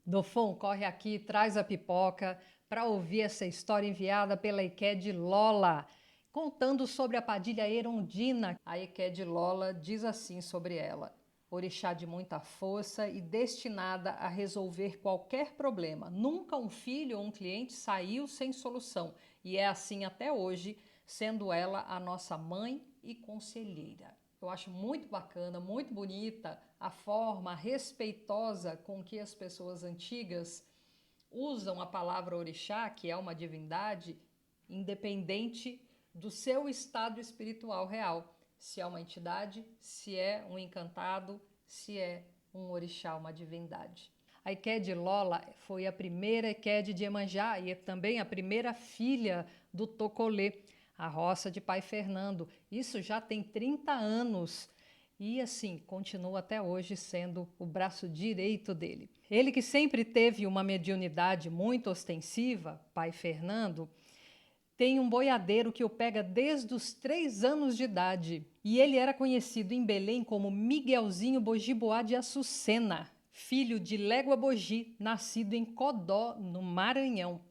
Dofon, corre aqui, traz a pipoca para ouvir essa história enviada pela Iked Lola, contando sobre a Padilha Erundina. A Iked Lola diz assim sobre ela: orixá de muita força e destinada a resolver qualquer problema. Nunca um filho ou um cliente saiu sem solução, e é assim até hoje, sendo ela a nossa mãe e conselheira. Eu acho muito bacana, muito bonita a forma respeitosa com que as pessoas antigas usam a palavra orixá, que é uma divindade, independente do seu estado espiritual real. Se é uma entidade, se é um encantado, se é um orixá, uma divindade. A Iked Lola foi a primeira Iked de Iemanjá e é também a primeira filha do Tocolê, a roça de Pai Fernando. Isso já tem 30 anos e assim continua até hoje sendo o braço direito dele. Ele que sempre teve uma mediunidade muito ostensiva, Pai Fernando, tem um boiadeiro que o pega desde os 3 anos de idade. E ele era conhecido em Belém como Miguelzinho Bojiboá de Açucena, filho de Légua Boji, nascido em Codó, no Maranhão.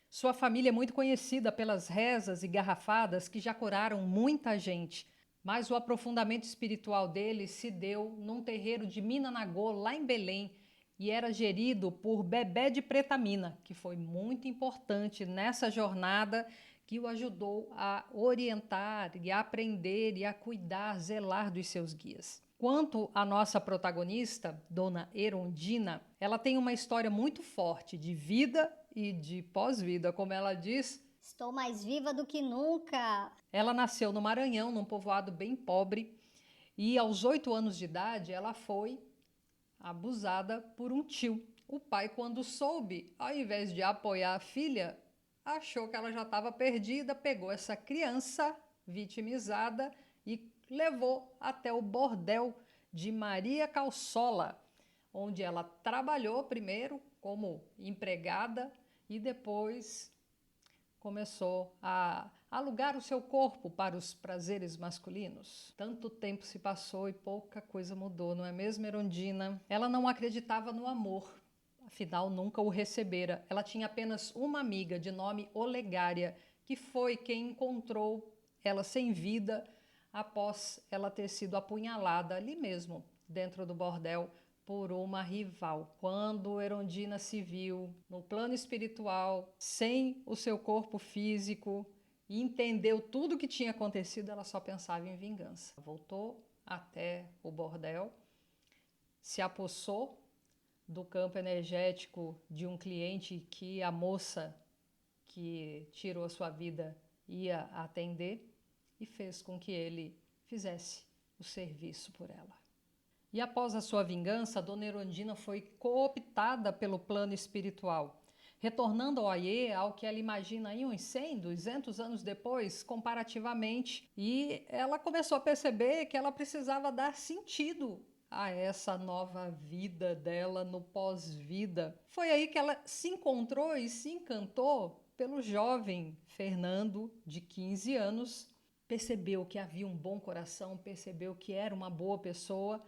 Sua família é muito conhecida pelas rezas e garrafadas que já curaram muita gente. Mas o aprofundamento espiritual dele se deu num terreiro de Minanagô, lá em Belém, e era gerido por Bebé de Pretamina, que foi muito importante nessa jornada, que o ajudou a orientar e a aprender e a cuidar, zelar dos seus guias. Quanto à nossa protagonista, Dona Erundina, ela tem uma história muito forte de vida e de pós-vida, como ela diz. Estou mais viva do que nunca. Ela nasceu no Maranhão, num povoado bem pobre, e aos 8 anos de idade ela foi abusada por um tio. O pai, quando soube, ao invés de apoiar a filha, achou que ela já estava perdida, pegou essa criança vitimizada e levou até o bordel de Maria Calçola, onde ela trabalhou primeiro como empregada e depois começou a alugar o seu corpo para os prazeres masculinos. Tanto tempo se passou e pouca coisa mudou, não é mesmo, Erundina? Ela não acreditava no amor, afinal nunca o recebera. Ela tinha apenas uma amiga de nome Olegária, que foi quem encontrou ela sem vida após ela ter sido apunhalada ali mesmo, dentro do bordel, por uma rival. Quando Erundina se viu no plano espiritual, sem o seu corpo físico, e entendeu tudo o que tinha acontecido, ela só pensava em vingança. Voltou até o bordel, se apossou do campo energético de um cliente que a moça que tirou a sua vida ia atender e fez com que ele fizesse o serviço por ela. E após a sua vingança, Dona Erundina foi cooptada pelo plano espiritual, retornando ao Aie, ao que ela imagina aí uns 100, 200 anos depois, comparativamente, e ela começou a perceber que ela precisava dar sentido a essa nova vida dela no pós-vida. Foi aí que ela se encontrou e se encantou pelo jovem Fernando, de 15 anos, percebeu que havia um bom coração, percebeu que era uma boa pessoa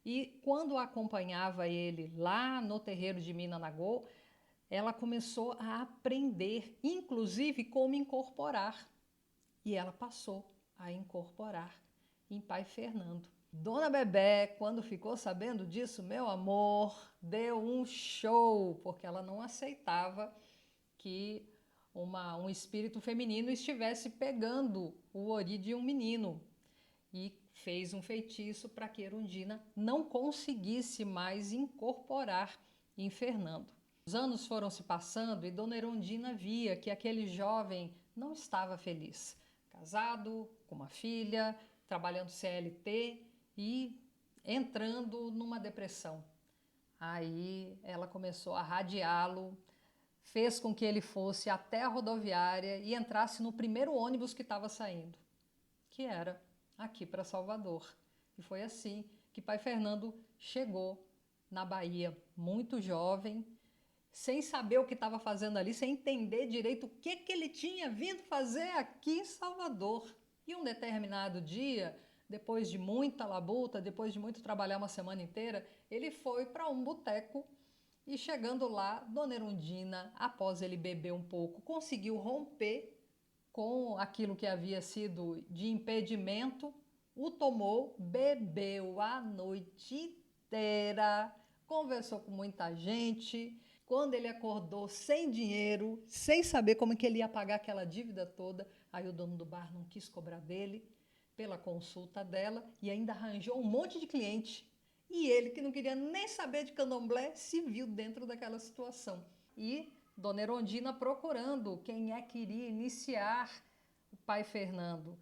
e quando acompanhava ele lá no terreiro de Minanagô, ela começou a aprender, inclusive como incorporar. E ela passou a incorporar em Pai Fernando. Dona Bebé, quando ficou sabendo disso, meu amor, deu um show, porque ela não aceitava que um espírito feminino estivesse pegando o ori de um menino e fez um feitiço para que Erundina não conseguisse mais incorporar em Fernando. Os anos foram se passando e Dona Erundina via que aquele jovem não estava feliz. Casado, com uma filha, trabalhando CLT e entrando numa depressão. Aí ela começou a radiá-lo, fez com que ele fosse até a rodoviária e entrasse no primeiro ônibus que estava saindo, que era aqui para Salvador. E foi assim que Pai Fernando chegou na Bahia, muito jovem, sem saber o que estava fazendo ali, sem entender direito o que ele tinha vindo fazer aqui em Salvador. E um determinado dia, depois de muita labuta, depois de muito trabalhar uma semana inteira, ele foi para um boteco E chegando lá, Dona Erundina, após ele beber um pouco, conseguiu romper com aquilo que havia sido de impedimento, o tomou, bebeu a noite inteira, conversou com muita gente. Quando ele acordou sem dinheiro, sem saber como que ele ia pagar aquela dívida toda, aí o dono do bar não quis cobrar dele pela consulta dela e ainda arranjou um monte de cliente. E ele, que não queria nem saber de candomblé, se viu dentro daquela situação. E Dona Erundina procurando quem é que iria iniciar o pai Fernando.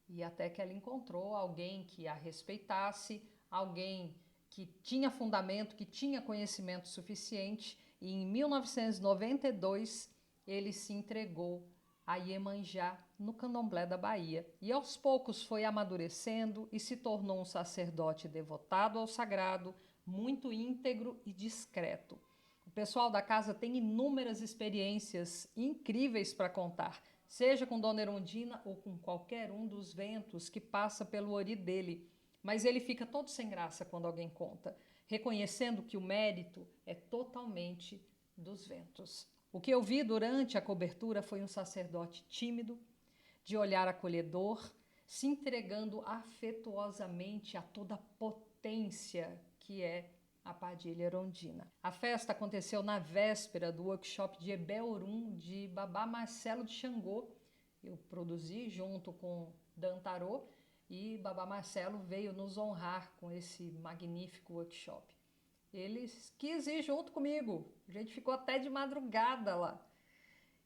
E até que ela encontrou alguém que a respeitasse, alguém que tinha fundamento, que tinha conhecimento suficiente. E em 1992 ele se entregou a Iemanjá no candomblé da Bahia. E aos poucos foi amadurecendo e se tornou um sacerdote devotado ao sagrado, muito íntegro e discreto. O pessoal da casa tem inúmeras experiências incríveis para contar, seja com Dona Erundina ou com qualquer um dos ventos que passa pelo ori dele. Mas ele fica todo sem graça quando alguém conta, reconhecendo que o mérito é totalmente dos ventos. O que eu vi durante a cobertura foi um sacerdote tímido, de olhar acolhedor, se entregando afetuosamente a toda a potência que é a Padilha Erundina. A festa aconteceu na véspera do workshop de Ebé-Orum de Babá Marcelo de Xangô. Eu produzi junto com Dan Tarô e Babá Marcelo veio nos honrar com esse magnífico workshop. Ele quis ir junto comigo, a gente ficou até de madrugada lá.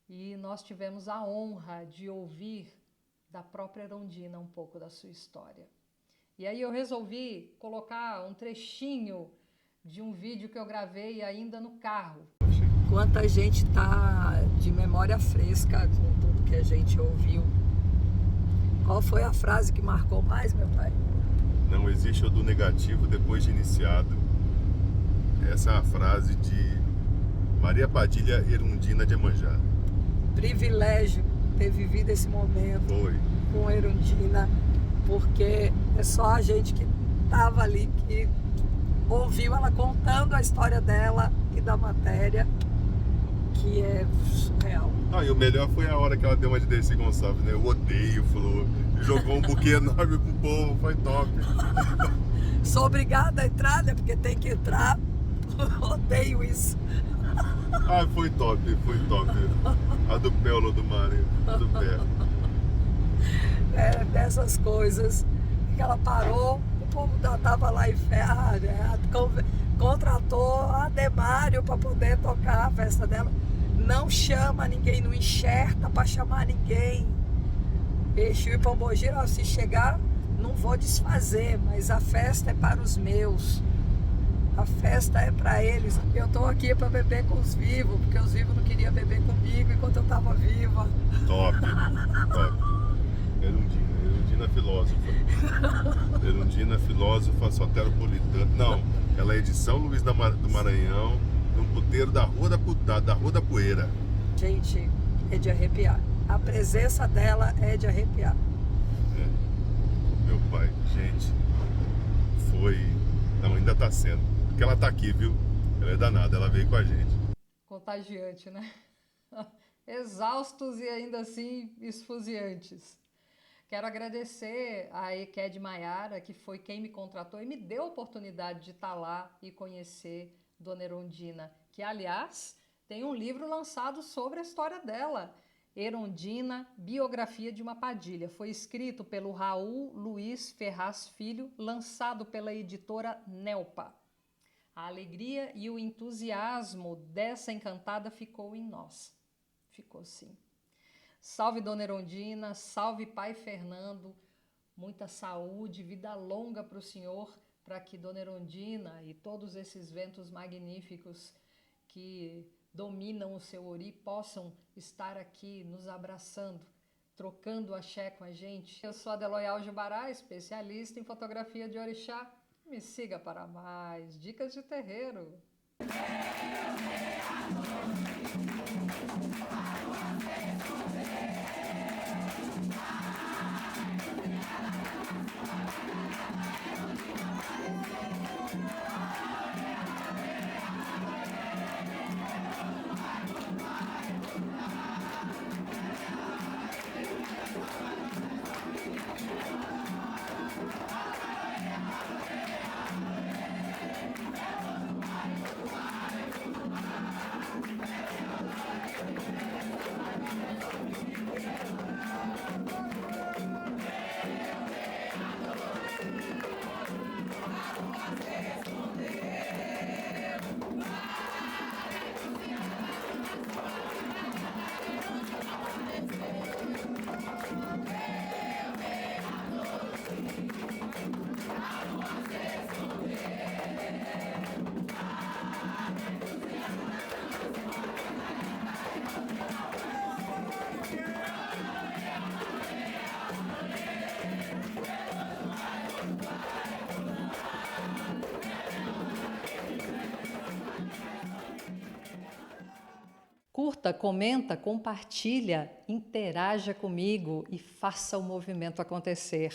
E nós tivemos a honra de ouvir da própria Erundina um pouco da sua história. E aí eu resolvi colocar um trechinho de um vídeo que eu gravei ainda no carro. Quanta gente está de memória fresca com tudo que a gente ouviu. Qual foi a frase que marcou mais, meu pai? Não existe odor negativo depois de iniciado. Essa é a frase de Maria Padilha Erundina de Iemanjá. Privilégio ter vivido esse momento Foi. com Erundina, porque é só a gente que estava ali, que ouviu ela contando a história dela e da matéria, que é surreal. E o melhor foi a hora que ela deu uma de Dercy Gonçalves, né? Eu odeio, falou. Jogou um buquê enorme pro povo, foi top. Sou obrigada a entrar, né? Porque tem que entrar. Odeio isso. Foi top, foi top. A do pé, o do Mário, a do pé. É, dessas coisas que ela parou, o povo tava lá em ferro, né? Contratou a Demário para poder tocar a festa dela. Não chama ninguém, não enxerta para chamar ninguém. Exu e Pombogira, se chegar, não vou desfazer, mas a festa é para os meus. A festa é para eles. Eu tô aqui para beber com os vivos, porque os vivos não queriam beber comigo enquanto eu tava viva. Top, top. Erundina filósofa. Erundina filósofa soteropolitana. Não, ela é de São Luís do Maranhão, num puteiro da Rua da Poeira. Gente, é de arrepiar. A presença dela é de arrepiar. Meu pai, gente, foi... Não, ainda tá sendo. Porque ela tá aqui, viu? Ela é danada, ela veio com a gente. Contagiante, né? Exaustos e ainda assim esfuziantes. Quero agradecer a Eked Maiara, que foi quem me contratou e me deu a oportunidade de estar lá e conhecer Dona Erundina, que, aliás, tem um livro lançado sobre a história dela, Erundina, Biografia de uma Padilha. Foi escrito pelo Raul Luiz Ferraz Filho, lançado pela editora Nelpa. A alegria e o entusiasmo dessa encantada ficou em nós. Ficou sim. Salve Dona Erundina, salve Pai Fernando, muita saúde, vida longa para o senhor, para que Dona Erundina e todos esses ventos magníficos que dominam o seu ori possam estar aqui nos abraçando, trocando axé com a gente. Eu sou a Deloyal Jubará, especialista em fotografia de orixá. Me siga para mais dicas de terreiro. Curta, comenta, compartilha, interaja comigo e faça o movimento acontecer.